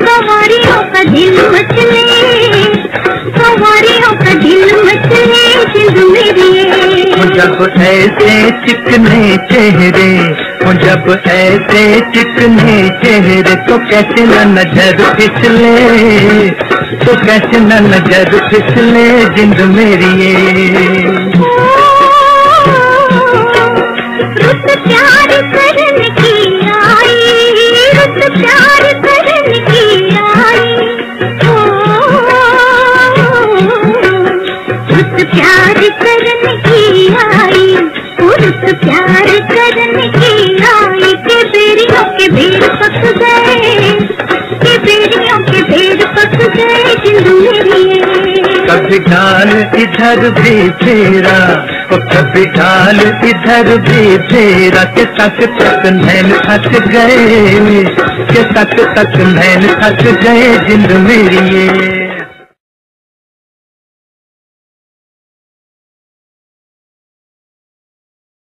सवारियों का दिल मचले, सवारियों का दिल मचले जिंद मेरी। जब ऐसे चिकने चेहरे, जब ऐसे चिकने चेहरे तो कैसे न नजर फिसले, तो कैसे न नजर फिसले जिंद मेरी। रुत प्यार करने की आई, रुत प्यार करने की आई, रुत प्यार करने की आई, रुत प्यार करने की आई। के बेरियों के बेर पक गए, के बेरियों के बेर पक गए जिंद मेरी। कभी ढाल इधर भी फेरा, कभी ढाल इधर भी फेरा, के तक तक नैन थक गए, के तक तक नैन थक गए जिंद मेरी।